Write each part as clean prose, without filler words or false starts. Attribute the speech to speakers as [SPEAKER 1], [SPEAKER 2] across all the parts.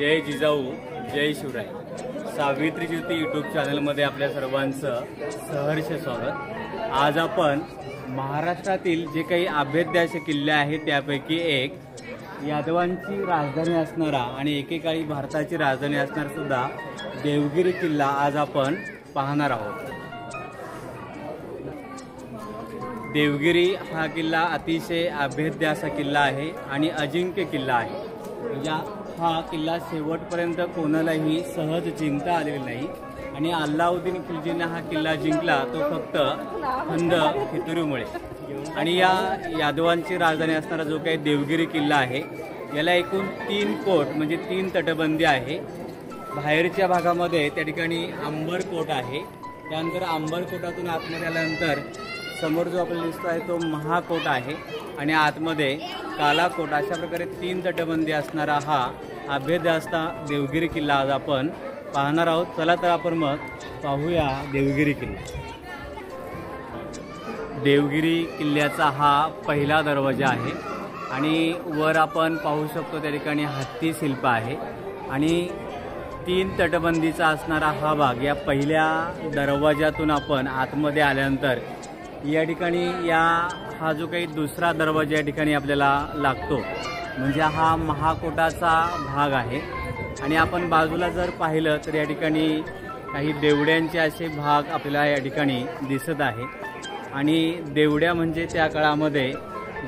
[SPEAKER 1] जय जिजाऊ जय शिवराय। सावित्री ज्योती YouTube चॅनलमध्ये आपल्या सर्वांचं सहर्ष स्वागत। आज आपण महाराष्ट्रातील जे काही अभेद्य असे किल्ले आहेत त्यापैकी एक यादवांची राजधानी असणारा आणि एकेकाळी भारताची राजधानी असणारा सुद्धा देवगिरी किल्ला आज आपण पाहणार आहोत। देवगिरी हा किल्ला अतिशय अभेद्य असा किल्ला आहे आणि अजिंक्य किल्ला आहे। हा किल्ला शेवटपर्यंत कोणालाही सहज जिंकता आलेला नाही आणि अल्लाउद्दीन खिलजीने हा किल्ला जिंकला तो फक्त खंद फितुरीमुळे। आणि या यादवांची राजधानी असणारा जो काही देवगिरी किल्ला आहे याला एकूण 3 कोट म्हणजे 3 तटबंदी आहे। बाहेरच्या भागामध्ये त्या ठिकाणी अंबर कोट आहे, त्यानंतर अंबर कोटातून आतमध्ये आल्यानंतर समोर जो आपल्याला दिसतो आहे तो महाकोट आहे आणि आतमध्ये कालाकोट। अशा प्रकारे 3 तटबंदी असणारा हा अभेद्य असता देवगिरी किल्ला आज आपण पाहणार आहोत। चला तर आपण मग पाहूया देवगिरी किल्ला। देवगिरी किल्ल्याचा हा पहिला दरवाजा आहे आणि वर आपण पाहू शकतो त्या ठिकाणी हत्ती शिल्प आहे आणि 3 तटबंदीचा असणारा हा भाग। या पहिल्या दरवाजातून आपण आतमध्ये आल्यानंतर या ठिकाणी हा जो काही दुसरा दरवाजा या ठिकाणी आपल्याला लागतो म्हणजे हा महाकोटाचा भाग आहे। आणि आपण बाजूला जर पाहिलं तर या ठिकाणी काही देवड्यांचे असे भाग आपल्याला या ठिकाणी दिसत आहे। आणि देवड्या म्हणजे त्या काळामध्ये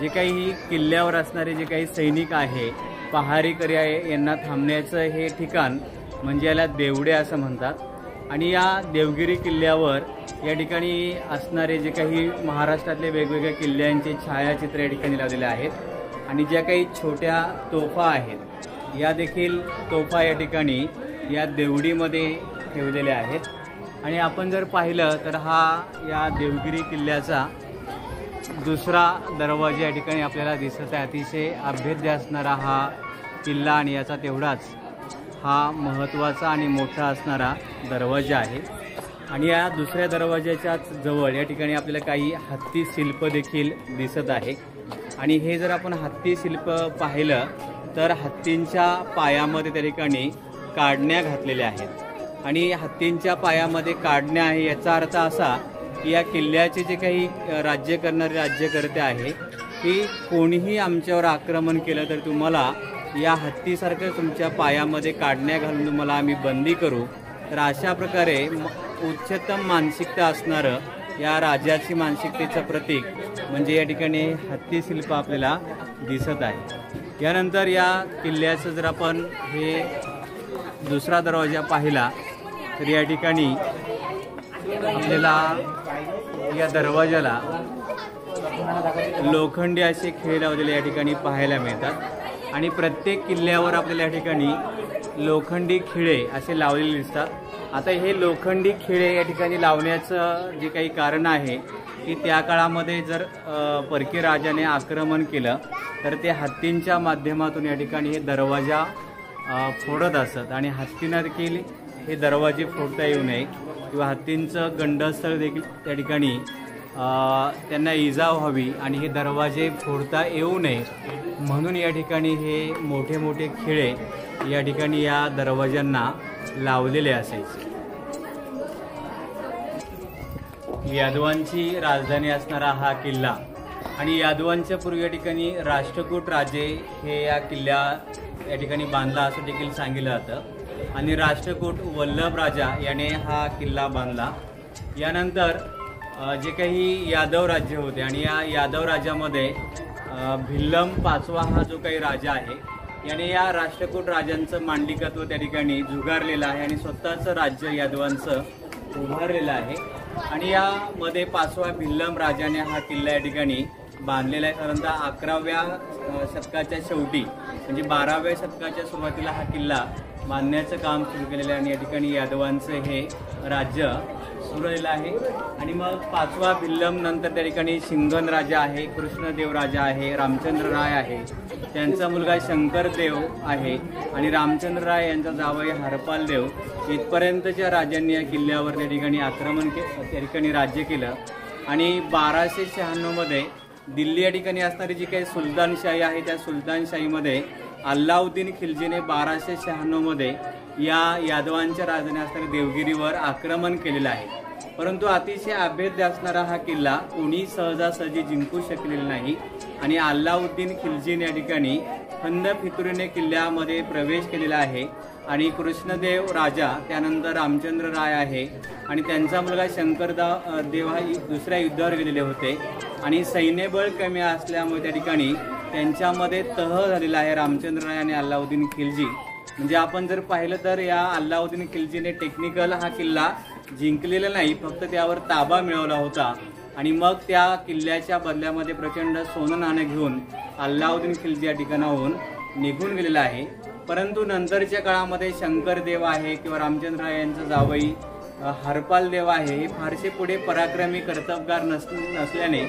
[SPEAKER 1] जे काही किल्ल्यावर असणारे जे काही सैनिक आहे, पहारेकरी आहे, यांना थांबण्याचं हे ठिकाण म्हणजे याला देवड्या असं म्हणतात। आणि या देवगिरी किल्ल्यावर या ठिकाणी असणारे जे काही महाराष्ट्रातले वेगवेगळ्या किल्ल्यांचे छायाचित्र या ठिकाणी लावलेले आहेत आणि ज्या काही छोट्या तोफा आहेत या देखील तोफा या ठिकाणी या देवडीमध्ये ठेवलेल्या आहेत। आणि आपण जर पाहिलं तर हा या देवगिरी किल्ल्याचा दुसरा दरवाजा या ठिकाणी आपल्याला दिसत आहे। अतिशय अभेद्य असणारा हा किल्ला आणि याचा तेवढाच हा महत्त्वाचा आणि मोठा असणारा दरवाजा आहे। आणि या दुसऱ्या दरवाजाच्याच जवळ या ठिकाणी आपल्याला काही हत्ती शिल्प देखील दिसत आहे। आणि हे जर आपण हत्ती शिल्प पाहिलं तर हत्तींच्या पायामध्ये त्या ठिकाणी काढण्या घातलेल्या आहेत आणि हत्तींच्या पायामध्ये काढण्या आहे याचा अर्थ असा की या किल्ल्याचे जे काही राज्य करणारे राज्यकर्ते आहे की कोणीही आमच्यावर आक्रमण केलं तर तुम्हाला या हत्तीसारखं तुमच्या पायामध्ये काढण्या घालून तुम्हाला आम्ही बंदी करू। तर अशा प्रकारे उच्चतम मानसिकता असणारं या राजाची मानसिकतेचं प्रतीक म्हणजे या ठिकाणी हत्ती शिल्प आपल्याला दिसत आहे। यानंतर या किल्ल्याचं जर आपण हे दुसरा दरवाजा पाहिला तर या ठिकाणी आपल्याला या दरवाजाला लोखंडी असे खिळे लावलेले या ठिकाणी पाहायला मिळतात आणि प्रत्येक किल्ल्यावर आपल्याला या ठिकाणी लोखंडी खिळे असे लावलेले दिसतात। आता हे लोखंडी खिळे या ठिकाणी लावण्याचं जे काही कारण आहे की त्या काळामध्ये जर परकीय राजाने आक्रमण केलं तर ते हत्तींच्या माध्यमातून या ठिकाणी हे दरवाजा फोडत असत आणि हत्तींना देखील हे दरवाजे फोडता येऊ नये किंवा हत्तींचं गंडस्थळ देखील त्या ठिकाणी त्यांना इजा व्हावी आणि हे दरवाजे फोडता येऊ नये म्हणून या ठिकाणी हे मोठे मोठे खिळे या ठिकाणी या दरवाज्यांना लावलेले असायचे। यादवांची राजधानी असणारा हा किल्ला आणि यादवांच्या पूर्वी या ठिकाणी राष्ट्रकूट राजे हे या किल्ला या ठिकाणी बांधला असं देखील सांगितलं जातं आणि राष्ट्रकूट वल्लभ राजा याने हा किल्ला बांधला। यानंतर जे काही यादव राज्य होते आणि या यादव राज्यामध्ये भिल्लम 5वा हा जो काही राजा आहे याने या राष्ट्रकूट राजांचं मांडलिकत्व त्या ठिकाणी झुगारलेलं आहे आणि स्वतःचं राज्य यादवांचं उभारलेलं आहे। आणि यामध्ये 5वा भिल्लम राजाने हा किल्ला या ठिकाणी बांधलेला आहे। साधारणतः 11व्या शतकाच्या शेवटी म्हणजे 12व्या शतकाच्या सुरुवातीला हा किल्ला बांधण्याचं काम सुरू केलेलं आहे आणि या ठिकाणी यादवांचं हे राज्य सुरू झालेलं आहे। आणि मग 5वा भिल्लम नंतर त्या ठिकाणी शिंगण राजा आहे, कृष्णदेव राजा आहे, रामचंद्र राय आहे, त्यांचा मुलगा शंकरदेव आहे आणि रामचंद्र राय यांचा जावई हरपाल देव इथपर्यंतच्या राजांनी या किल्ल्यावर त्या ठिकाणी आक्रमण त्या ठिकाणी राज्य केलं। आणि 1296 मध्ये दिल्ली या ठिकाणी असणारी जी काही सुलतानशाही आहे त्या सुलतानशाहीमध्ये अल्लाउद्दीन खिलजीने 1296 मध्ये या यादवांच्या राजधानी असणाऱ्या देवगिरीवर आक्रमण केलेलं आहे। परंतु अतिशय अभेद्य असणारा हा किल्ला कोणी सहजासहजी जिंकू शकलेला नाही आणि अल्लाउद्दीन खिलजीने या ठिकाणी खंद फितुरीने किल्ल्यामध्ये प्रवेश केलेला आहे आणि कृष्णदेव राजा, त्यानंतर रामचंद्र राय आहे आणि त्यांचा मुलगा शंकरदेव हा दुसऱ्या युद्धावर गेलेले होते आणि सैन्यबळ कमी असल्यामुळे त्या ठिकाणी त्यांच्यामध्ये तह झालेला आहे रामचंद्र राय आणि अल्लाउद्दीन खिलजी। म्हणजे आपण जर पाहिलं तर या अल्लाउद्दीन खिलजीने टेक्निकल हा किल्ला जिंकलेला नाही, फक्त त्यावर ताबा मिळवला होता आणि मग त्या किल्ल्याच्या बदल्यामध्ये प्रचंड सोनं नाणं घेऊन अल्लाउद्दीन खिलजी या ठिकाणाहून निघून गेलेला आहे। परंतु नंतरच्या काळामध्ये शंकरदेव आहे किंवा रामचंद्र राय यांचा जावई हरपाल देव आहे, हे फारसे पुढे पराक्रमी कर्तबगार नसल्याने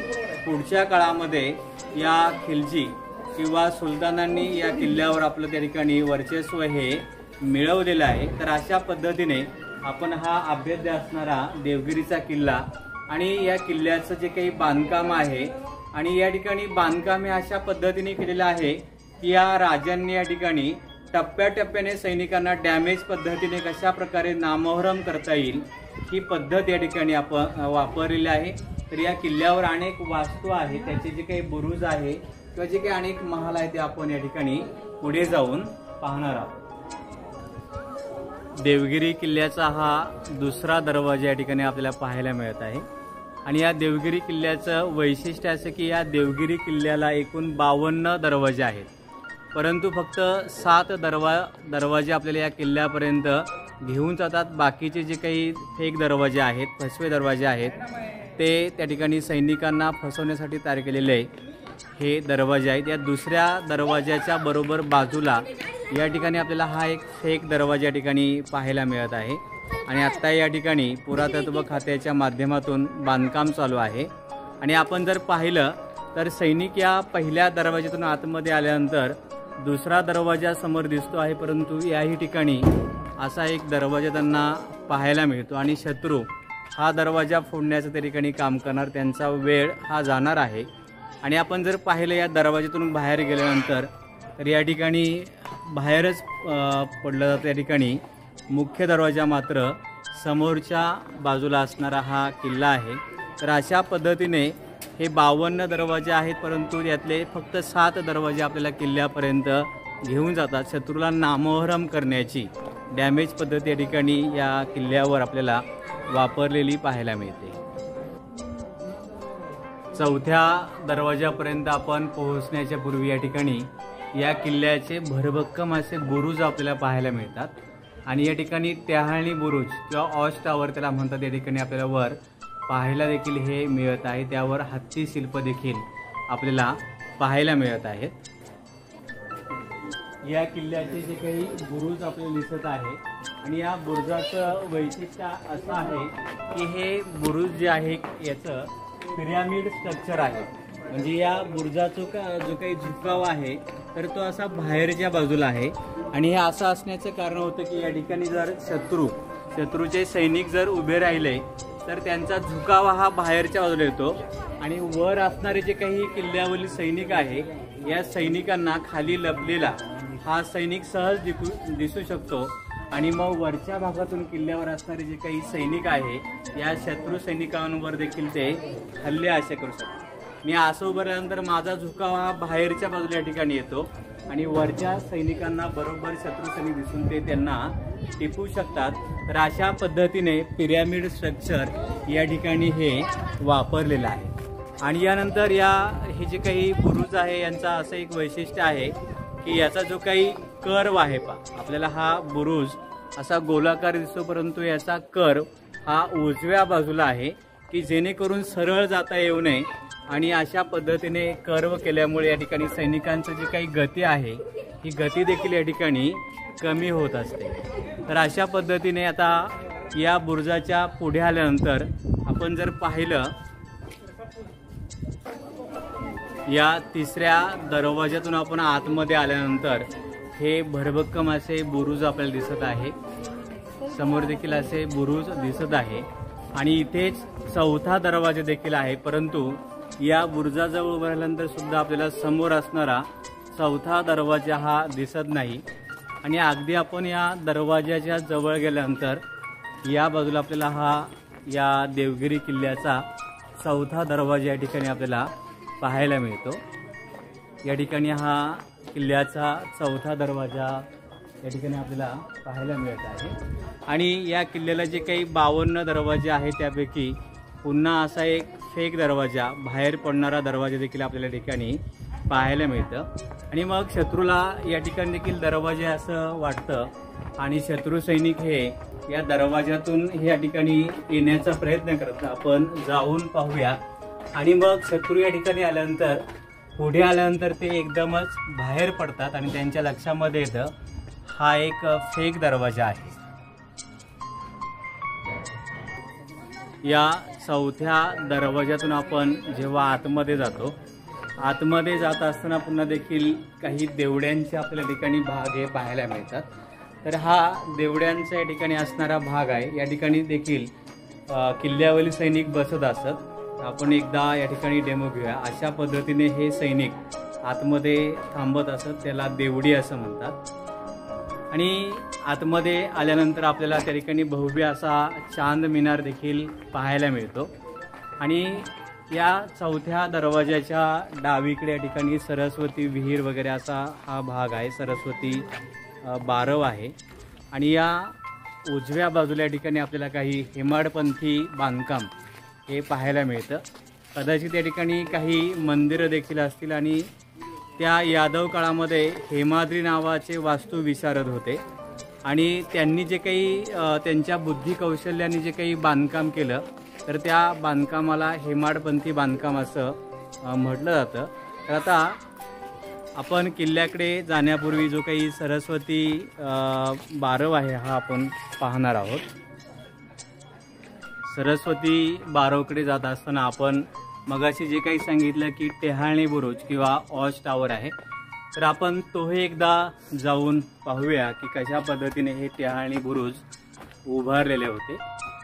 [SPEAKER 1] पुढच्या काळामध्ये या खिलजी किंवा सुलतानांनी या किल्ल्यावर आपलं त्या ठिकाणी वर्चस्व हे मिळवलेलं आहे। तर अशा पद्धतीने आपण हा अभेद्य असणारा देवगिरीचा किल्ला आणि या किल्ल्याचं जे काही बांधकाम आहे आणि या ठिकाणी बांधकाम हे अशा पद्धतीने केलेलं आहे की या राजांनी या ठिकाणी टप्प्याटप्प्याने सैनिकांना डॅमेज पद्धतीने कशा प्रकारे नामोहरम करता येईल ही पद्धत या ठिकाणी आपण वापरलेली आहे। तर या किल्ल्यावर अनेक वास्तू आहे, त्याचे जे काही बुरुज आहे किंवा जे काही अनेक महाल आहे ते आपण या ठिकाणी पुढे जाऊन पाहणार आहोत। देवगिरी किल्ल्याचा हा दुसरा दरवाजा या ठिकाणी आपल्याला पाहायला मिळत आहे आणि या देवगिरी किल्ल्याचं वैशिष्ट्य असं की या देवगिरी किल्ल्याला एकूण 52 दरवाजे आहेत, परंतु फक्त 7 दरवाजे आपल्याला या किल्ल्यापर्यंत घेऊन जातात। बाकीचे जे काही फेक दरवाजे आहेत, फसवे दरवाजे आहेत, ते त्या ठिकाणी सैनिकांना फसवण्यासाठी तयार केलेले हे दरवाजे आहेत। या दुसऱ्या दरवाजाच्या बरोबर बाजूला या ठिकाणी आपल्याला हा एक फेक दरवाजा या ठिकाणी पाहायला मिळत आहे आणि आत्ता या ठिकाणी पुरातत्व खात्याच्या माध्यमातून बांधकाम चालू आहे आणि आपण जर पाहिलं तर सैनिक या पहिल्या दरवाज्यातून आतमध्ये आल्यानंतर दुसरा दरवाजा समोर दिसतो आहे, परंतु याही ठिकाणी असा एक दरवाजा त्यांना पाहायला मिळतो आणि शत्रू हा दरवाजा फोडण्याचं त्या ठिकाणी काम करणार, त्यांचा वेळ हा जाणार आहे। आणि आपण जर पाहिलं या दरवाज्यातून बाहेर गेल्यानंतर तर या ठिकाणी बाहेरच पडलं जातं। या ठिकाणी मुख्य दरवाजा मात्र समोरच्या बाजूला असणारा हा किल्ला आहे। तर अशा पद्धतीने हे 52 दरवाजे आहेत, परंतु यातले फक्त 7 दरवाजे आपल्याला किल्ल्यापर्यंत घेऊन जातात। शत्रूला नामोहरम करण्याची डॅमेज पद्धत या ठिकाणी या किल्ल्यावर आपल्याला वापरलेली पाहायला मिळते। चौथ्या दरवाजापर्यंत आपण पोहोचण्याच्या पूर्वी या ठिकाणी या किल्ल्याचे भरभक्कम असे बुरुज आपल्याला पाहायला मिळतात आणि या ठिकाणी टहाळणी बुरुज किंवा ऑच टावर त्याला म्हणतात, या ठिकाणी आपल्याला वर पाहायला देखील हे मिळत आहे। त्यावर हत्ती शिल्प देखील आपल्याला पाहायला मिळत आहेत। या किल्ल्याचे जे काही बुरुज आपल्याला दिसत आहे आणि या बुरुजाचं वैशिष्ट्य असं आहे की हे बुरुज जे आहे याचं पिरॅमिड स्ट्रक्चर आहे, म्हणजे या बुरुजाचा जो काही झुकाव आहे तर तो असा बाहेरच्या बाजूला आहे आणि हे असं असण्याचं कारण होतं की या ठिकाणी जर शत्रूचे सैनिक जर उभे राहिले तर त्यांचा झुकाव हा बाहेरच्या बाजूला येतो आणि वर असणारे जे काही किल्ल्यावरील सैनिक आहे या सैनिकांना खाली लपलेला हा सैनिक सहज दिसू शकतो आणि मग वरच्या भागातून किल्ल्यावर असणारे जे काही सैनिक आहे या शत्रू सैनिकांवर देखील ते हल्ले असे करू शकतात। मी असं उभं राहिल्यानंतर माझा झुकाव हा बाहेरच्या बाजूला या ठिकाणी येतो आणि वरच्या सैनिकांना बरोबर शत्रू सैनिक दिसून ते त्यांना टिपू शकतात। तर अशा पद्धतीने पिरॅमिड स्ट्रक्चर या ठिकाणी हे वापरलेलं आहे। आणि यानंतर हे जे काही बुरुज आहे यांचा असं एक वैशिष्ट्य आहे की याचा जो काही कर्व आहे आपल्याला हा बुरुज असा गोलाकार दिसतो, परंतु याचा कर्व हा उजव्या बाजूला आहे की जेणेकरून सरळ जाता येऊ नये आणि अशा पद्धतीने कर्व केल्यामुळे या ठिकाणी सैनिकांचं जी काही गती आहे ही गती देखील या ठिकाणी कमी होत असते। तर अशा पद्धतीने आता या बुरुजाच्या पुढे आल्यानंतर आपण जर पाहिलं या तिसऱ्या दरवाज्यातून आपण आतमध्ये आल्यानंतर हे भरभक्कम असे बुरुज आपल्याला दिसत आहे, समोर देखील असे बुरुज दिसत आहे आणि इथेच चौथा दरवाजा देखील आहे, परंतु या बुरुजाजवळ उभं राहिल्यानंतर सुद्धा आपल्याला समोर असणारा चौथा दरवाजा हा दिसत नाही आणि अगदी आपण या दरवाजाच्या जवळ गेल्यानंतर या बाजूला आपल्याला या देवगिरी किल्ल्याचा चौथा दरवाजा या ठिकाणी आपल्याला पाहायला मिळतो। या ठिकाणी हा किल्ल्याचा चौथा दरवाजा या ठिकाणी आपल्याला पाहायला मिळत आहे आणि या किल्ल्याला जे काही 52 दरवाजे आहेत त्यापैकी पुन्हा असा एक फेक दरवाजा, बाहेर पडणारा दरवाजा देखील आपल्याला ठिकाणी पाहायला मिळतं आणि मग शत्रूला या ठिकाणी देखील दरवाजे असं वाटतं आणि शत्रू सैनिक हे या दरवाजातून या ठिकाणी येण्याचा प्रयत्न करतात। आपण जाऊन पाहूया आणि मग शत्रू या ठिकाणी आल्यानंतर पुढे आल्यानंतर ते एकदमच बाहेर पडतात आणि त्यांच्या लक्षामध्ये येतं हा एक फेक दरवाजा आहे। या चौथ्या दरवाजातून आपण जेव्हा आतमध्ये जातो, आतमध्ये जात असताना पुन्हा देखील काही देवड्यांचे आपल्या ठिकाणी भाग हे पाहायला मिळतात। तर हा देवड्यांचा या ठिकाणी असणारा भाग आहे। या ठिकाणी देखील किल्ल्यावरील सैनिक बसत असत। आपण एकदा या ठिकाणी डेमो घेऊया। अशा पद्धतीने हे सैनिक आतमध्ये थांबत असत, त्याला देवडी असं म्हणतात। आणि आतमध्ये आल्यानंतर आपल्याला त्या ठिकाणी भव्य असा चांद मिनार देखील पाहायला मिळतो आणि या चौथ्या दरवाजाच्या डावीकडे या ठिकाणी सरस्वती विहीर वगैरे असा हा भाग आहे, सरस्वती बारव आहे आणि या उजव्या बाजूला या ठिकाणी आपल्याला काही हेमाडपंथी बांधकाम हे पाहायला मिळतं। कदाचित या ठिकाणी काही मंदिरं देखील असतील आणि त्या यादव काळामध्ये हेमाद्री नावाचे वास्तुविशारद होते आणि त्यांनी जे काही त्यांच्या बुद्धी कौशल्याने जे काही बांधकाम केलं तर त्या बांधकामाला हेमाडपंथी बांधकाम असं म्हटलं जातं। तर आता आपण किल्ल्याकडे जाण्यापूर्वी जो काही सरस्वती बारव आहे हा आपण पाहणार आहोत। सरस्वती बारवकडे जात असताना आपण मगाशी जे काही सांगितलं की टेहाळणी बुरुज किंवा वॉच टावर आहे, तर आपण तोही एकदा जाऊन पाहूया की कशा पद्धतीने हे टेहाळणी बुरुज उभारलेले होते।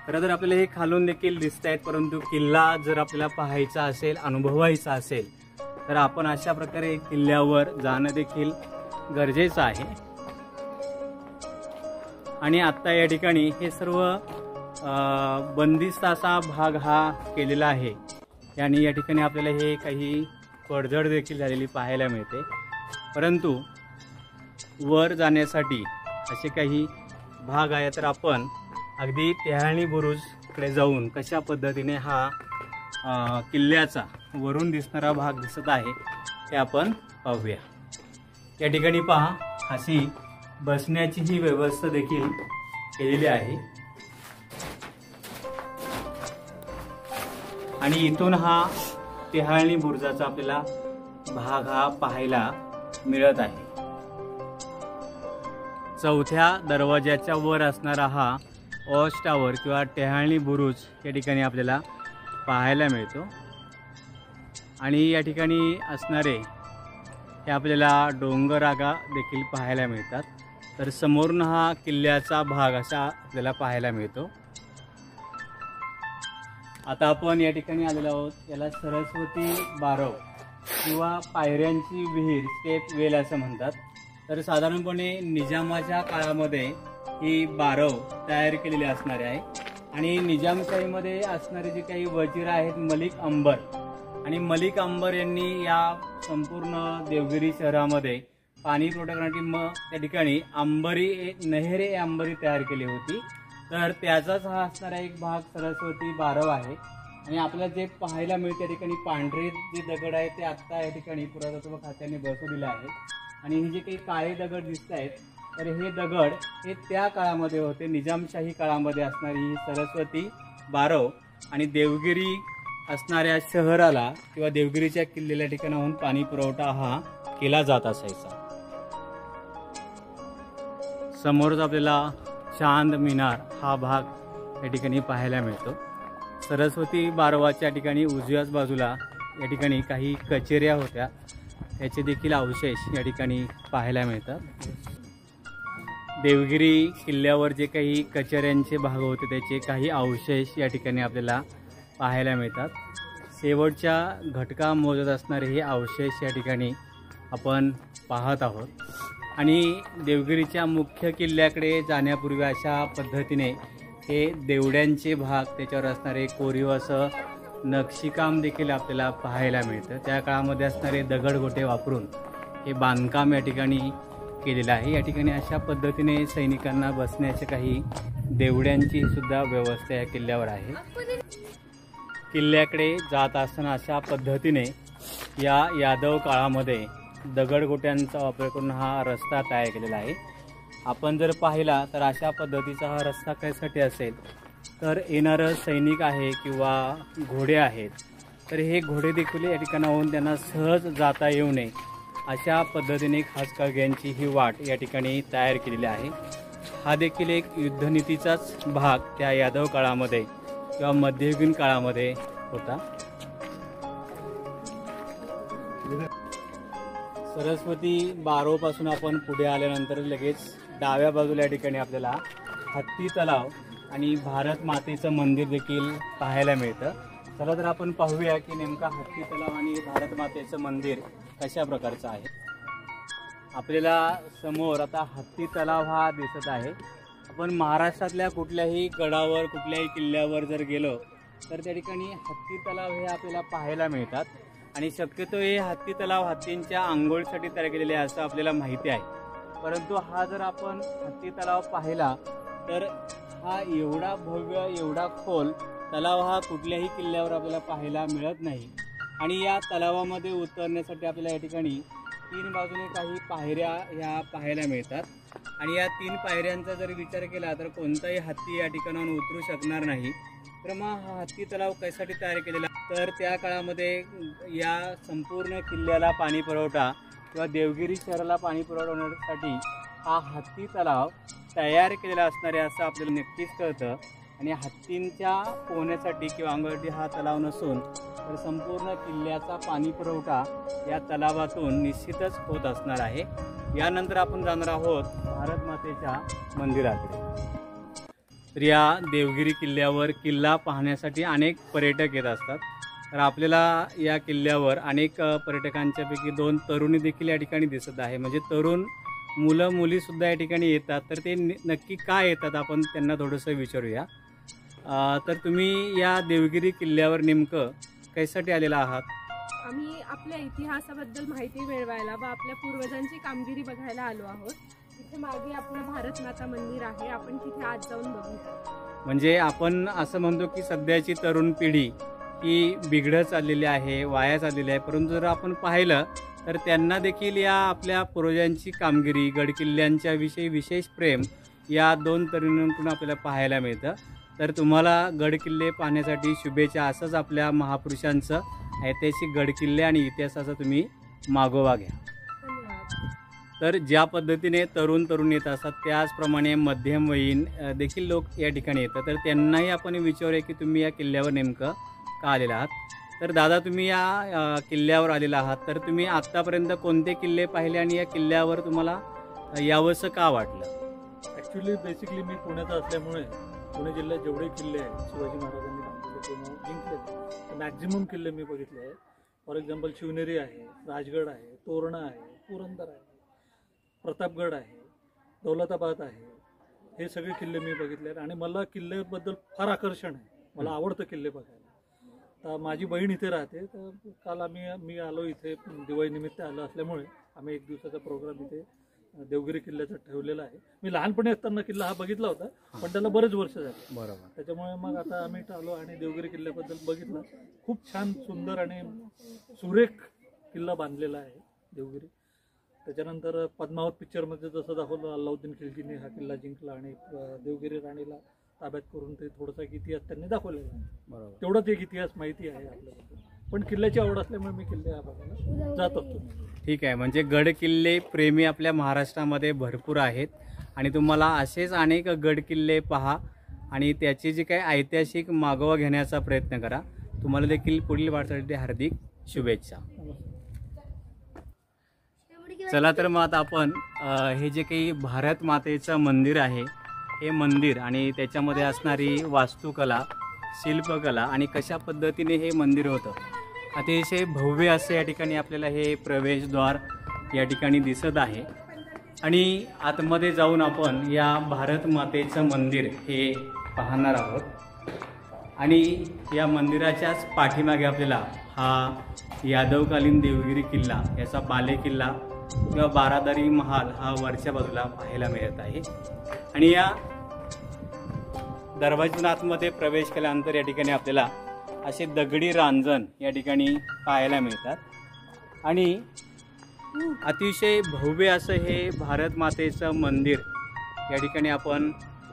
[SPEAKER 1] खरं तर आपल्याला हे खालून देखील दिसत आहेत, परंतु किल्ला जर आपल्याला पाहायचा असेल, अनुभवायचा असेल तर आपण अशा प्रकारे किल्ल्यावर जाणं देखील गरजेचं आहे। आणि आता या ठिकाणी हे सर्व बंदिस्त असा भाग हा केलेला आहे आणि या ठिकाणी आपल्याला हे काही पडझड देखील झालेली पाहायला मिळते, परंतु वर जाण्यासाठी असे काही भाग आहे। तर आपण अगदी टेहाळणी बुरुजकडे जाऊन कशा पद्धतीने हा किल्ल्याचा वरून दिसणारा भाग दिसत आहे ते आपण पाहूया। या ठिकाणी पहा अशी बसण्याची ही व्यवस्था देखील केलेली आहे आणि इथून हा टेहाळणी बुरुजाचा आपल्याला भाग हा पाहायला मिळत आहे। चौथ्या दरवाजाच्या वर असणारा हा वॉच टावर किंवा टेहाळणी बुरुज या ठिकाणी आपल्याला पाहायला मिळतो आणि या ठिकाणी असणारे हे आपल्याला डोंगररांगा देखील पाहायला मिळतात। तर समोरून हा किल्ल्याचा भाग असा आपल्याला पाहायला मिळतो। आता आपण या ठिकाणी आलेलो आहोत, याला सरस्वती बारव किंवा पायऱ्यांची विहीर, स्टेप वेल असं म्हणतात। तर साधारणपणे निजामाच्या काळामध्ये ही बारव तयार केलेली असणारी आहे आणि निजामशाहीमध्ये असणारे जे काही वजीर आहेत मलिक अंबर, आणि मलिक अंबर यांनी या संपूर्ण देवगिरी शहरामध्ये पाणी पुरवठा करण्यासाठी त्या ठिकाणी अंबरी नहेरे अंबरी तयार केली होती। तर त्याचाच हा असणारा एक भाग सरस्वती बारव आहे आणि आपल्याला जे पाहायला मिळते त्या ठिकाणी पांढरे जे दगड आहेत ते आत्ता या ठिकाणी पुरातत्व खात्याने बसवलेले आहेत आणि हे जे काही काळे दगड दिसत आहेत तर हे दगड हे त्या काळामध्ये होते, निजामशाही काळामध्ये असणारी ही सरस्वती बारव आणि देवगिरी असणाऱ्या शहराला किंवा देवगिरीच्या किल्ल्याच्या ठिकाणाहून पाणी पुरवठा हा केला जात असायचा। समोरच आपल्याला चांद मिनार हा भाग या ठिकाणी पाहायला मिळतो। सरस्वती बारवाच्या ठिकाणी उजव्याच बाजूला या ठिकाणी काही कचेऱ्या होत्या, याचे देखील अवशेष या ठिकाणी पाहायला मिळतात। देवगिरी किल्ल्यावर जे काही कचेऱ्यांचे भाग होते त्याचे काही अवशेष या ठिकाणी आपल्याला पाहायला मिळतात। शेवटच्या घटका मोजत असणारे हे अवशेष या ठिकाणी आपण पाहत आहोत। आणि देवगिरीच्या मुख्य किल्ल्याकडे जाण्यापूर्वी अशा पद्धतीने हे देवड्यांचे भाग, त्याच्यावर असणारे कोरीव असं नक्षीकाम देखील आपल्याला पाहायला मिळतं। त्या काळामध्ये असणारे दगडगोटे वापरून हे बांधकाम या ठिकाणी केलेलं आहे। या ठिकाणी अशा पद्धतीने सैनिकांना बसण्याचे काही देवड्यांची सुद्धा व्यवस्था या किल्ल्यावर आहे। किल्ल्याकडे जात असताना अशा पद्धतीने या यादव काळामध्ये दगडगोट्यांचा वापर करून हा रस्ता तयार केलेला आहे। आपण जर पाहिला तर अशा पद्धतीचा हा रस्ता कशासाठी असेल तर येणारं सैनिक आहे किंवा घोडे आहेत तर हे घोडे देखील या ठिकाणाहून त्यांना सहज जाता येऊ नये अशा पद्धतीने खास कळग्यांची ही वाट या ठिकाणी तयार केलेली आहे। हा देखील एक युद्धनीतीचाच भाग त्या यादव काळामध्ये किंवा मध्ययुगीन काळामध्ये होता। सरस्वती बारोपासून आपण पुढे आल्यानंतर लगेच डाव्या बाजूला या ठिकाणी आपल्याला हत्ती तलाव आणि भारत मातेचं मंदिर देखील पाहायला मिळतं। चला तर आपण पाहूया की नेमका हत्ती तलाव आणि भारत मातेचं मंदिर कशा प्रकारचं आहे। आपल्याला समोर आता हत्ती तलाव हा दिसत आहे। आपण महाराष्ट्रातल्या कुठल्याही गडावर कुठल्याही किल्ल्यावर जर गेलो तर त्या ठिकाणी हत्ती तलाव हे आपल्याला पाहायला मिळतात आणि शक्यतो हे हत्ती तलाव हत्तींच्या आंघोळीसाठी तयार केलेले आहे असं आपल्याला माहिती आहे। परंतु हा जर आपण हत्ती तलाव पाहिला तर हा एवढा भव्य एवढा खोल तलाव हा कुठल्याही किल्ल्यावर आपल्याला पाहायला मिळत नाही। आणि या तलावामध्ये उतरण्यासाठी आपल्याला या ठिकाणी 3 बाजूने काही पायऱ्या ह्या पाहायला मिळतात आणि या 3 पायऱ्यांचा जर विचार केला तर कोणताही हत्ती या ठिकाणाहून उतरू शकणार नाही। तर मग हा हत्ती तलाव कशासाठी तयार केलेला तर त्या काळामध्ये या संपूर्ण किल्ल्याला पाणी पुरवठा किंवा देवगिरी शहराला पाणी पुरवठा होण्यासाठी हा हत्ती तलाव तयार केलेला असणार आहे असं आपल्याला नक्कीच कळतं। आणि हत्तींच्या पोहण्यासाठी किंवा अंघोळीसाठी हा तलाव नसून तर संपूर्ण किल्ल्याचा पाणी पुरवठा या तलावातून निश्चितच होत असणार आहे। यानंतर आपण जाणार आहोत भारत मातेच्या मंदिराकडे। तर या देवगिरी किल्ल्यावर किल्ला पाहण्यासाठी अनेक पर्यटक येत असतात। तर आपल्याला या किल्ल्यावर अनेक पर्यटकांच्यापैकी 2 तरुणी देखील या ठिकाणी दिसत आहे। म्हणजे तरुण मुलं मुली सुद्धा या ठिकाणी येतात। तर ते नक्की काय येतात आपण त्यांना थोडंसं विचारूया। तर तुम्ही या देवगिरी किल्ल्यावर नेमकं कशासाठी आलेला आहात?
[SPEAKER 2] आम्ही आपल्या इतिहासाबद्दल माहिती मिळवायला व आपल्या पूर्वजांची कामगिरी बघायला आलो आहोत। इथे मागे आपलं भारत माता मंदिर आहे, आपण तिथे आज जाऊन बघू।
[SPEAKER 1] म्हणजे आपण असं म्हणतो की सध्याची तरुण पिढी ही बिघडत चाललेली आहे, वाया चाललेली आहे, परंतु जर आपण पाहिलं तर त्यांना देखील या आपल्या पूर्वजांची कामगिरी गडकिल्ल्यांच्या विषयी विशेष प्रेम या 2 तरुणांकडून आपल्याला पाहायला मिळतं। तर तुम्हाला गडकिल्ले पाहण्यासाठी शुभेच्छा। असंच आपल्या महापुरुषांचं ऐतिहासिक गडकिल्ले आणि इतिहासाचा तुम्ही मागोवा घ्या। तर ज्या पद्धतीने तरुण येत असतात त्याचप्रमाणे मध्यमवयीन देखील लोक या ठिकाणी येतात। तर त्यांनाही आपण विचारूया की तुम्ही या किल्ल्यावर नेमकं का आलेला आहात। तर दादा तुम्ही या किल्ल्यावर आलेला आहात तर तुम्ही आत्तापर्यंत कोणते किल्ले पाहिले आणि या किल्ल्यावर तुम्हाला यावंसं का वाटलं?
[SPEAKER 3] ॲक्च्युली बेसिकली मी पुण्याचा असल्यामुळे पुणे जिल्ह्यात जेवढे किल्ले आहेत शिवाजी महाराजांनी बांधलेले किंवा जिंकले मॅक्झिमम किल्ले मी बघितले आहेत। फॉर एक्झाम्पल शिवनेरी आहे, राजगड आहे, तोरणा आहे, पुरंदर आहे, प्रतापगड आहे, दौलताबाद आहे, हे सगळे किल्ले मी बघितले आहेत। आणि मला किल्ल्याबद्दल फार आकर्षण आहे, मला आवडतं किल्ले बघायला। तर माझी बहीण इथे राहते तर काल मी आलो इथे दिवाळीनिमित्त आलो असल्यामुळे आम्ही 1 दिवसाचा प्रोग्राम इथे देवगिरी किल्ल्याचा ठेवलेला आहे। मी लहानपणी असताना किल्ला हा बघितला होता पण त्याला बरेच वर्ष झाले।
[SPEAKER 1] बरोबर,
[SPEAKER 3] त्याच्यामुळे मग आता आम्ही आलो आणि देवगिरी किल्ल्याबद्दल बघितलं। खूप छान सुंदर आणि सुरेख किल्ला बांधलेला आहे देवगिरी। त्याच्यानंतर पद्मावत पिक्चरमध्ये जसं दाखवलं अल्लाउद्दीन खिलजीने हा किल्ला जिंकला आणि देवगिरी राणीला ताब्यात करून ते थोडासा एक इतिहास त्यांनी दाखवलेला आहे।
[SPEAKER 1] बरोबर,
[SPEAKER 3] तेवढाच एक इतिहास माहिती आहे आपल्याबद्दल, पण किल्ल्याची आवड असल्यामुळे मी किल्ले बघायला जात असतो।
[SPEAKER 1] ठीक आहे। म्हणजे गड किल्ले प्रेमी आपल्या महाराष्ट्रामध्ये भरपूर आहेत आणि तुम्हाला असेच अनेक गड किल्ले पहा आणि त्याची जी काही ऐतिहासिक मागोवा घेण्याचा प्रयत्न करा। तुम्हाला देखील पुढील वाटचालीसाठी हार्दिक शुभेच्छा। चला तर मग आता आपण हे जे काही भारत मातेचं मंदिर आहे हे मंदिर आणि त्याच्यामध्ये असणारी वास्तुकला शिल्पकला आणि कशा पद्धतीने हे मंदिर होतं अतिशय भव्य असे या ठिकाणी आपल्याला हे प्रवेशद्वार या ठिकाणी दिसत आहे। आणि आतमध्ये जाऊन आपण या भारत मातेचं मंदिर हे पाहणार आहोत। आणि या मंदिराच्याच पाठीमागे आपल्याला हा यादवकालीन देवगिरी किल्ला, याचा बाले किल्ला किंवा बारादरी महाल हा वरच्या बाजूला पाहायला मिळत आहे। आणि या दरवाजातून आतमध्ये प्रवेश केल्यानंतर या ठिकाणी आपल्याला असे दगडी रांजण या ठिकाणी पाहायला मिळतात। आणि अतिशय भव्य असं हे भारत मातेचं मंदिर या ठिकाणी आपण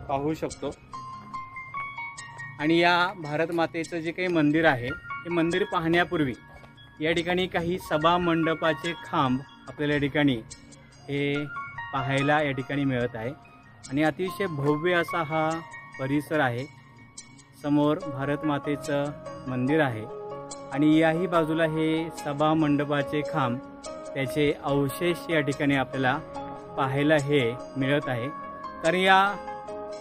[SPEAKER 1] पाहू शकतो। आणि या भारत मातेचं जे काही मंदिर आहे हे मंदिर पाहण्यापूर्वी या ठिकाणी काही सभा मंडपाचे खांब आपल्याला या ठिकाणी हे पाहायला या ठिकाणी मिळत आहे। आणि अतिशय भव्य असा हा परिसर आहे। समोर भारत मातेचं मंदिर आहे आणि याही बाजूला हे सभा मंडपाचे खांब, त्याचे अवशेष या ठिकाणी आपल्याला पाहायला हे मिळत आहे। कारण या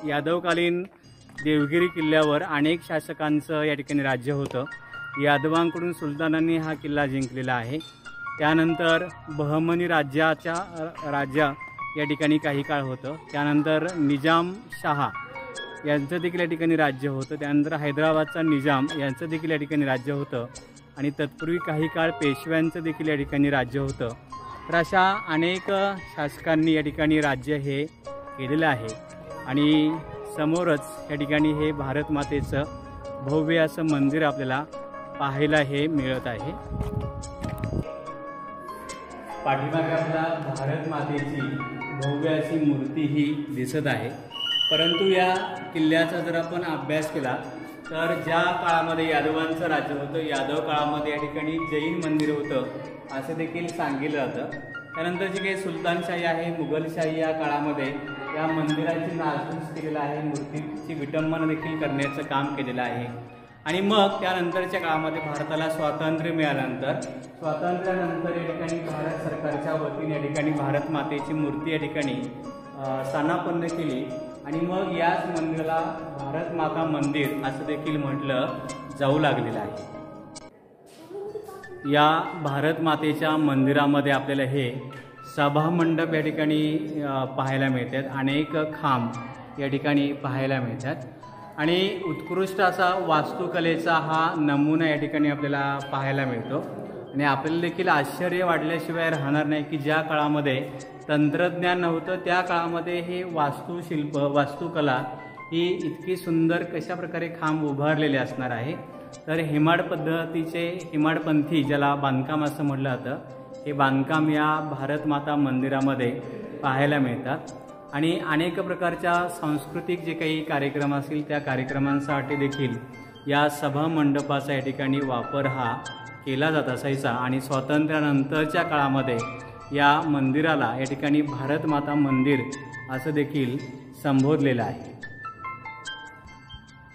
[SPEAKER 1] यादवकालीन देवगिरी किल्ल्यावर अनेक शासकांचं या ठिकाणी राज्य होतं। यादवांकडून सुलतानांनी हा किल्ला जिंकलेला आहे। त्यानंतर बहमनी राज्य या ठिकाणी काही काळ होतं। त्यानंतर निजामशाह यांचं देखील या ठिकाणी राज्य होतं। त्यानंतर हैदराबादचा निजाम यांचं देखील या ठिकाणी राज्य होतं। आणि तत्पूर्वी काही काळ पेशव्यांचं देखील या ठिकाणी राज्य होतं। तर अशा अनेक शासकांनी या ठिकाणी राज्य हे केलेलं आहे। आणि समोरच या ठिकाणी हे भारत मातेचं भव्य असं मंदिर आपल्याला पाहायला हे मिळत आहे। पाठीमागे आपल्याला भारत मातेची भव्य अशी मूर्ती ही दिसत आहे। परंतु या किल्ल्याचा जर आपण अभ्यास केला तर ज्या काळामध्ये यादवांचं राज्य होतं, यादव काळामध्ये या ठिकाणी जैन मंदिर होतं असं देखील सांगितलं जातं। त्यानंतर जी काही सुलतानशाही आहे, मुघलशाही या काळामध्ये या मंदिराची नासधूस केलेलं आहे, मूर्तीची विटंबना देखील करण्याचं काम केलेलं आहे। आणि मग त्यानंतरच्या काळामध्ये भारताला स्वातंत्र्य मिळाल्यानंतर स्वातंत्र्यानंतर या ठिकाणी भारत सरकारच्या वतीने या ठिकाणी भारत मातेची मूर्ती या ठिकाणी स्थानापन्न केली। आणि मग याच मंदिराला भारत माता मंदिर असं देखील म्हटलं जाऊ लागलेलं आहे। या भारत मातेच्या मंदिरामध्ये आपल्याला हे सभामंडप या ठिकाणी पाहायला मिळतात। अनेक खांब या ठिकाणी पाहायला मिळतात। आणि उत्कृष्ट असा वास्तुकलेचा हा नमुना या ठिकाणी आपल्याला पाहायला मिळतो। आणि आपल्याला देखील आश्चर्य वाटल्याशिवाय राहणार नाही की ज्या काळामध्ये तंत्रज्ञान नव्हतं त्या काळामध्ये हे वास्तुशिल्प, वास्तुकला ही इतकी सुंदर कशा प्रकारे खांब उभारलेले असणार आहे। तर हेमाड पद्धतीचे, हेमाडपंथी ज्याला बांधकाम असं म्हटलं जातं, हे बांधकाम या भारत माता मंदिरामध्ये पाहायला मिळतात। आणि अनेक प्रकारच्या सांस्कृतिक जे काही कार्यक्रम असतील त्या कार्यक्रमांसाठी देखील या सभा मंडपाचा या ठिकाणी वापर हा केला जात असायचा। आणि स्वातंत्र्यानंतरच्या काळामध्ये या मंदिराला या ठिकाणी भारत माता मंदिर असं देखील संबोधलेलं आहे।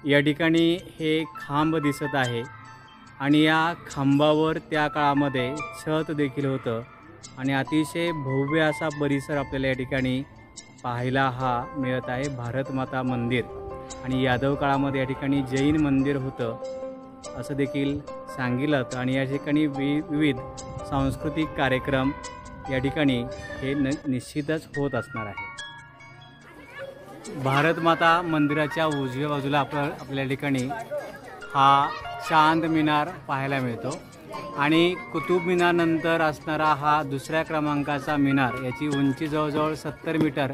[SPEAKER 1] या ठिकाणी हे खांब दिसत आहे आणि या खांबावर त्या काळामध्ये छत देखील होतं। आणि अतिशय भव्य असा परिसर आपल्याला या ठिकाणी पाहायला हा मिळत आहे, भारत माता मंदिर। आणि यादव काळामध्ये या ठिकाणी जैन मंदिर होतं असं देखील सांगितलं जातं। आणि या ठिकाणी विविध सांस्कृतिक कार्यक्रम या ठिकाणी हे निश्चितच होत असणार आहे। भारत माता मंदिराच्या उजव्या बाजूला आपल्या ठिकाणी हा चांद मिनार पाहायला मिळतो। आणि कुतुब मिनार नंतर असणारा हा दुसऱ्या क्रमांकाचा मिनार, याची उंची जवळजवळ 70 मीटर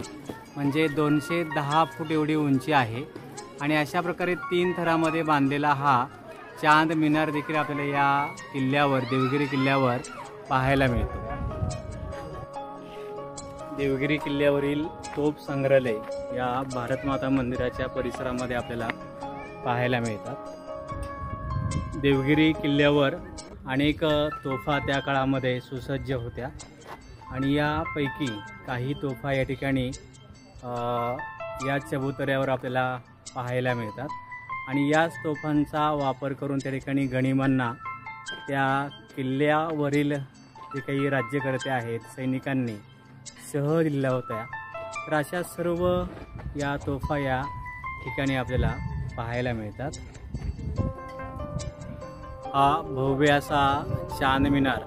[SPEAKER 1] म्हणजे 210 फूट एवढी उंची आहे। आणि अशा प्रकारे 3 थरामध्ये बांधलेला हा चांद मिनार देखील आपल्याला या किल्ल्यावर, देवगिरी किल्ल्यावर पाहायला मिळतो। देवगिरी किल्ल्यावरील तोफ संग्रहालय या भारत माता मंदिराच्या परिसरामध्ये आपल्याला पाहायला मिळतात। देवगिरी किल्ल्यावर अनेक तोफा त्या काळामध्ये सुसज्ज होत्या। आणि यापैकी काही तोफा या ठिकाणी या चबुतऱ्यावर आपल्याला पाहायला मिळतात। आणि याच तोफांचा वापर करून त्या ठिकाणी गनिमांना त्या किल्ल्यावरील जे काही राज्यकर्ते आहेत, सैनिकांनी सह दिल्या होत्या। तर अशा सर्व या तोफा या ठिकाणी आपल्याला पाहायला मिळतात। हा भव्य असा चांद मिनार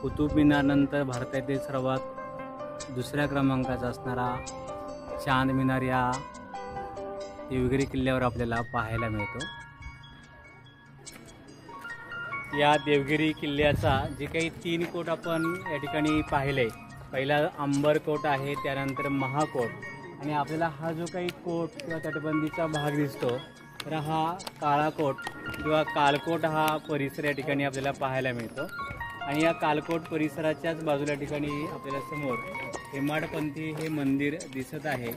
[SPEAKER 1] कुतुब मिनारनंतर भारतातील सर्वात दुसऱ्या क्रमांकाचा असणारा चांद मिनार या देवगिरी किल्ल्यावर आपल्याला पाहायला मिळतो। या देवगिरी किल्ल्याचा जे काही 3 कोट आपण या ठिकाणी पाहिले, पहिला अंबर कोट आहे, त्यानंतर महाकोट, आणि आपल्याला हा जो काही कोट किंवा तटबंदीचा भाग दिसतो तर हा काळा कोट किंवा कालकोट हा परिसर या ठिकाणी आपल्याला पाहायला मिळतो। आणि या कालकोट परिसराच्याच बाजूला ठिकाणी आपल्याला समोर हेमाडपंथी हे मंदिर दिसत आहे।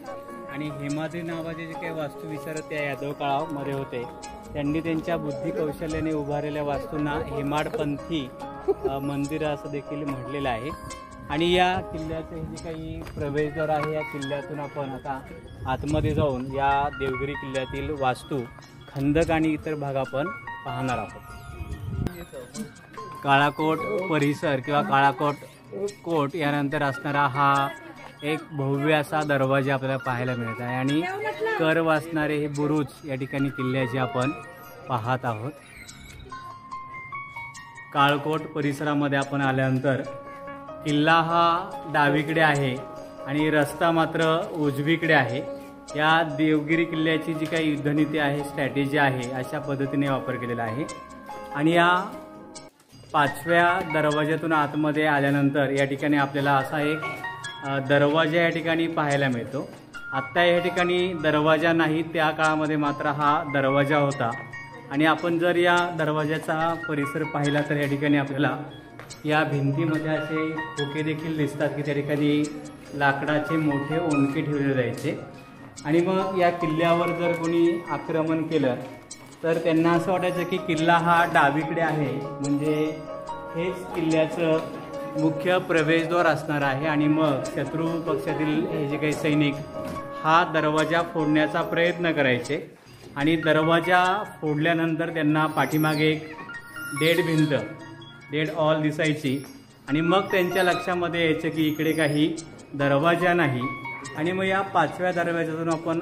[SPEAKER 1] आणि हेमाद्री नावाचे जे काही वास्तुविशारद त्या यादव काळामध्ये होते, त्यांनी त्यांच्या बुद्धी कौशल्याने उभारलेल्या वास्तूंना हेमाडपंथी मंदिर असं देखील म्हटलेलं आहे। आणि या किल्ल्याचे हे जे काही प्रवेशद्वार आहे, या किल्ल्यातून आपण आता आतमध्ये जाऊन या देवगिरी किल्ल्यातील वास्तू, खंदक आणि इतर भाग आपण पाहणार आहोत। काळाकोट परिसर किंवा काळाकोट कोट यानंतर असणारा हा एक भव्य असा दरवाजा आपल्याला पाहायला मिळत आहे आणि कर वाचणारे हे बुरुज या ठिकाणी किल्ल्याचे आपण पाहत आहोत। काळकोट परिसरामध्ये आपण आल्यानंतर किल्ला हा डावीकडे आहे आणि रस्ता मात्र उजवीकडे आहे। या देवगिरी किल्ल्याची जी काही युद्धनीती आहे, स्ट्रॅटेजी आहे, अशा पद्धतीने वापर केलेला आहे। आणि या 5व्या दरवाज्यातून आतमध्ये आल्यानंतर या ठिकाणी आपल्याला असा एक दरवाजा या ठिकाणी पाहायला मिळतो। आत्ता या ठिकाणी दरवाजा नाही, त्या काळामध्ये मात्र हा दरवाजा होता। आणि आपण जर या दरवाजाचा परिसर पाहिला तर या ठिकाणी आपल्याला या भिंतीमध्ये असे खोके देखील दिसतात की त्या ठिकाणी लाकडाचे मोठे ओंडके ठेवले जायचे। आणि मग या किल्ल्यावर जर कोणी आक्रमण केलं तर त्यांना असं वाटायचं की किल्ला हा डावीकडे आहे, म्हणजे हेच किल्ल्याचं मुख्य प्रवेशद्वार असणार आहे। आणि मग शत्रू पक्षातील हे जे काही सैनिक हा दरवाजा फोडण्याचा प्रयत्न करायचे आणि दरवाजा फोडल्यानंतर त्यांना पाठीमागे एक डेड ऑल दिसायची आणि मग त्यांच्या लक्षामध्ये यायचं की इकडे काही दरवाजा नाही। आणि मग या 5व्या दरवाजातून आपण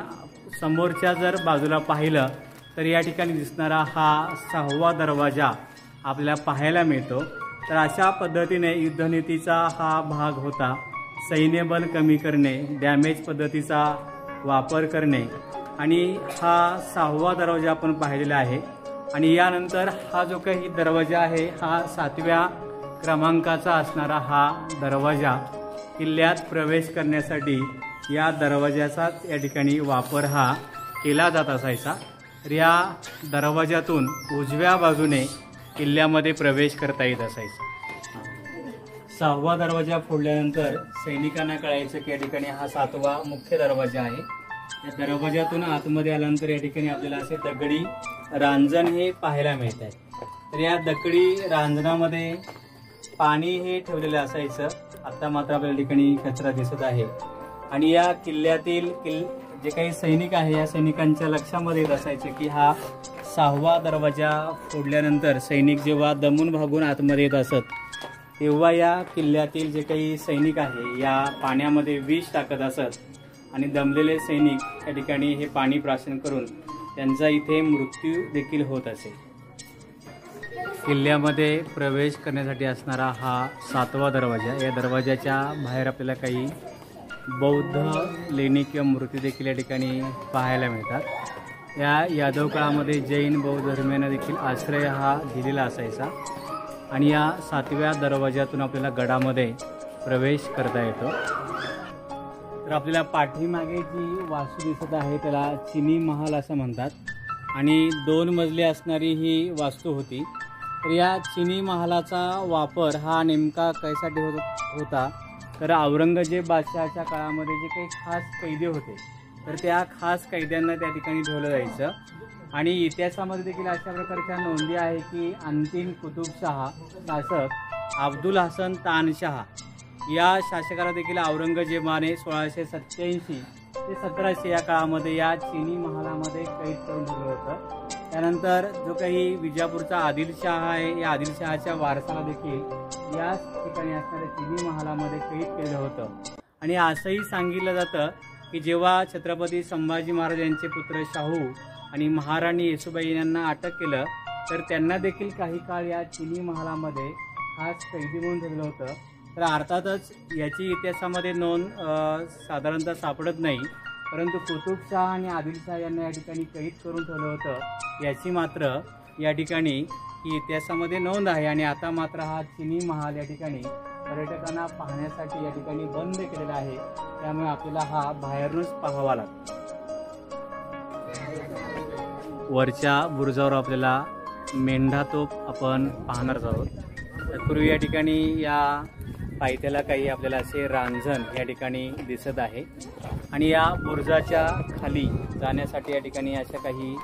[SPEAKER 1] समोरच्या जर बाजूला पाहिलं तर या ठिकाणी दिसणारा हा 6वा दरवाजा आपल्याला पाहायला मिळतो। तर अशा पद्धतीने युद्धनीतीचा हा भाग होता। सैन्यबल कमी करणे, डॅमेज पद्धतीचा वापर करणे, आणि हा 6वा दरवाजा आपण पाहिलेला आहे। आणि यानंतर हा जो काही दरवाजा आहे हा 7व्या क्रमांकाचा असणारा हा दरवाजा, किल्ल्यात प्रवेश करण्यासाठी या दरवाजाचाच या ठिकाणी वापर हा केला जात असायचा। तर या दरवाजातून उजव्या बाजूने किल्ल्यामध्ये प्रवेश करता येत असायचा। 6वा दरवाजा फोडल्यानंतर सैनिकांना कळायचं की या ठिकाणी हा 7वा मुख्य दरवाजा आहे। या दरवाजातून आतमध्ये आल्यानंतर या ठिकाणी आपल्याला असे दगडी रांजण हे पाहायला मिळत आहे। तर या दगडी रांजणामध्ये पाणी हे ठेवलेलं असायचं। आता मात्र आपल्या ठिकाणी कचरा दिसत आहे। आणि या किल्ल्यातील जे काही सैनिक आहे या सैनिकांच्या लक्षामध्ये येत असायचे की हा 6वा दरवाजा फोडल्यानंतर सैनिक जेव्हा दमून भागून आतमध्ये येत असत तेव्हा या किल्ल्यातील जे काही सैनिक आहे या पाण्यामध्ये विष टाकत असत आणि दमलेले सैनिक या ठिकाणी हे पाणी प्राशन करून त्यांचा इथे मृत्यू देखील होत असे। किल्ल्यामध्ये प्रवेश करण्यासाठी असणारा हा 7वा दरवाजा, या दरवाजाच्या बाहेर आपल्याला काही बौद्ध लेणी किंवा मूर्ती देखील या ठिकाणी पाहायला मिळतात। या यादव काळामध्ये जैन बौद्ध धर्मियांना देखील आश्रय हा दिलेला असायचा। आणि या 7व्या दरवाजातून आपल्याला गडामध्ये प्रवेश करता येतो। तर आपल्याला पाठीमागे जी वास्तू दिसत आहे त्याला चिनी महाल असं म्हणतात आणि 2 मजली असणारी ही वास्तू होती। तर या चिनी महालाचा वापर हा नेमका कशासाठी होता तर औरंगजेब बादशहाच्या काळामध्ये जे काही खास कैदी होते तर त्या खास कैद्यांना त्या ठिकाणी ठेवलं जायचं। आणि इतिहासामध्ये देखील अशा प्रकारच्या नोंदी आहे की अंतिम कुतुबशाह शासक अब्दुल हसन तानशाह या शासकाला देखील औरंगजेबाने 1687 ते 1700 या काळामध्ये या चिनी महालामध्ये कैद करून ठेवलं होतं। त्यानंतर जो काही विजापूरचा आदिलशाह आहे या आदिलशहाच्या वारसाला देखील या ठिकाणी असणाऱ्या चिनी महालामध्ये कैद केलं होतं। आणि असंही सांगितलं जातं की जेव्हा छत्रपती संभाजी महाराज यांचे पुत्र शाहू आणि महाराणी येसूबाई यांना अटक केलं तर त्यांना देखील काही काळ या चिनी महालामध्ये खास कैदी म्हणून ठेवलं होतं. तर अर्थातच याची इतिहासामध्ये नोंद साधारणतः सापडत नाही, परंतु कुतुबशाह आणि आदिलशाह यांना या ठिकाणी कैद करून ठेवलं होतं याची मात्र या ठिकाणी ही इतिहासामध्ये नोंद आहे. आणि आता मात्र हा चिनी महाल या ठिकाणी पर्यटकांना पाहण्यासाठी या ठिकाणी बंद केलेला आहे, त्यामुळे आपल्याला हा बाहेरूनच पाहावा लागतो. वरच्या बुरुजावर आपल्याला मेंढा तोफ आपण पाहणार आहोत. तत्पूर्वी या ठिकाणी या पायथ्याला काही आपल्याला असे रांजण या ठिकाणी दिसत आहे. आणि या बुरुजाच्या खाली जाण्यासाठी या ठिकाणी अशा काही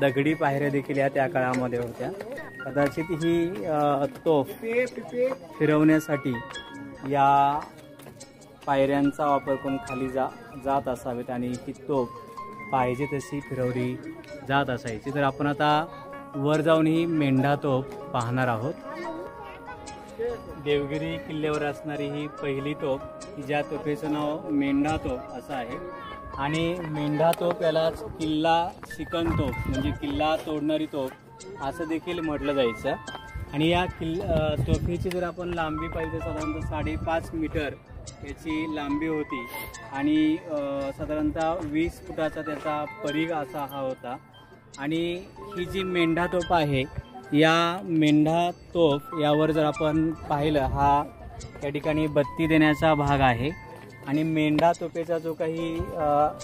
[SPEAKER 1] दगडी पायऱ्या देखील या त्या काळामध्ये होत्या. कदाचित ही तोफ फिरवण्यासाठी या पायऱ्यांचा वापर करून खाली जात असावेत आणि ही तोफ पाहिजे तशी फिरवली जात असायची. तर आपण आता वर जाऊन ही मेंढा तोफ पाहणार आहोत. देवगिरी किल्ल्यावर असणारी ही पहिली तोफ, ज्या तोफेचं नाव मेंढा तोफ असं आहे. आणि मेंढा तोफ यालाच किल्ला शिकन तोफ म्हणजे किल्ला तोडणारी तोफ असं देखील म्हटलं जायचं. आणि या तोफेची जर आपण लांबी पाहिजे साधारणतः 5.5 मीटर याची लांबी होती आणि साधारणतः 20 फुटाचा त्याचा परिघ असा हा होता. आणि ही जी मेंढा तोफ आहे, या मेंढा तोफ यावर जर आपण पाहिलं, हा या ठिकाणी बत्ती देण्याचा भाग आहे. आणि मेंढा तोफेचा जो काही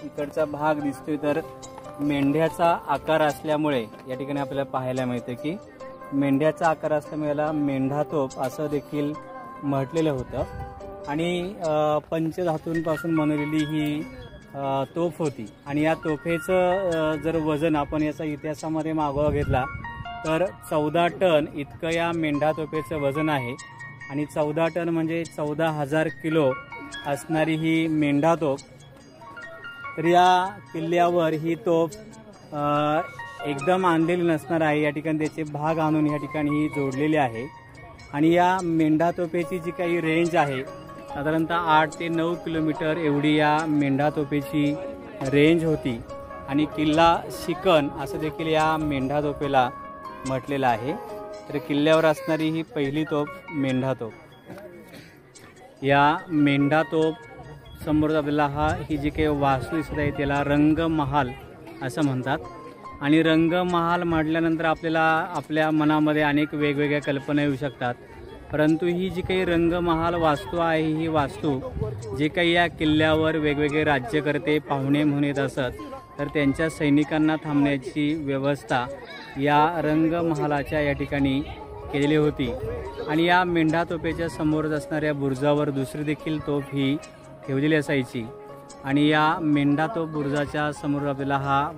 [SPEAKER 1] इकडचा भाग दिसतोय, तर मेंढ्याचा आकार असल्यामुळे या ठिकाणी आपल्याला पाहायला मिळतं की मेंढ्याचा आकार असल्यामुळे याला मेंढा तोफ असं देखील म्हटलेलं होतं. आणि पंचधातूंपासून बनवलेली ही तोफ होती. आणि या तोफेचं जर वजन आपण याचा इतिहासामध्ये मागोवा घेतला तर 14 टन इतकं या मेंढा तोफेचं वजन आहे. आणि 14 टन म्हणजे 14,000 किलो असणारी ही मेंढा तोफ. तर या किल्ल्यावर ही तोफ एकदम आणलेली नसणार आहे, या ठिकाणी त्याचे भाग आणून या ठिकाणी ही जोडलेली आहे. आणि या मेंढा तोफेची जी काही रेंज आहे साधारणतः 8 ते 9 किलोमीटर एवढी या मेंढा तोफेची रेंज होती. आणि किल्ला शिकन असं देखील या मेंढा तोफेला म्हटलेलं आहे. तर किल्ल्यावर असणारी ही पहिली तोफ मेंढा तोफ. या मेंढा तोफ समोर आपल्याला ही जी काही वास्तू दिसत आहे त्याला रंगमहाल असं म्हणतात. आणि रंगमहाल म्हटल्यानंतर आपल्याला आपल्या मनामध्ये अनेक वेगवेगळ्या कल्पना येऊ शकतात, परंतु ही जी काही रंगमहाल वास्तू आहे, ही वास्तू जे काही या किल्ल्यावर वेगवेगळे राज्यकर्ते पाहुणे म्हणून येत असत, तर त्यांच्या सैनिकांना थांबण्याची व्यवस्था या रंगमहालाच्या या ठिकाणी केलेली होती. आणि या मेंढा तोफेच्या समोरच असणाऱ्या बुरुजावर दुसरी देखील तोफ ही ठेवलेली असायची. आणि या मेंढा तोफ बुरुजाच्या समोर आपल्याला हा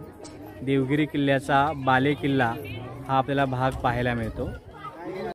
[SPEAKER 1] देवगिरी किल्ल्याचा बाले किल्ला हा आपल्याला भाग पाहायला मिळतो.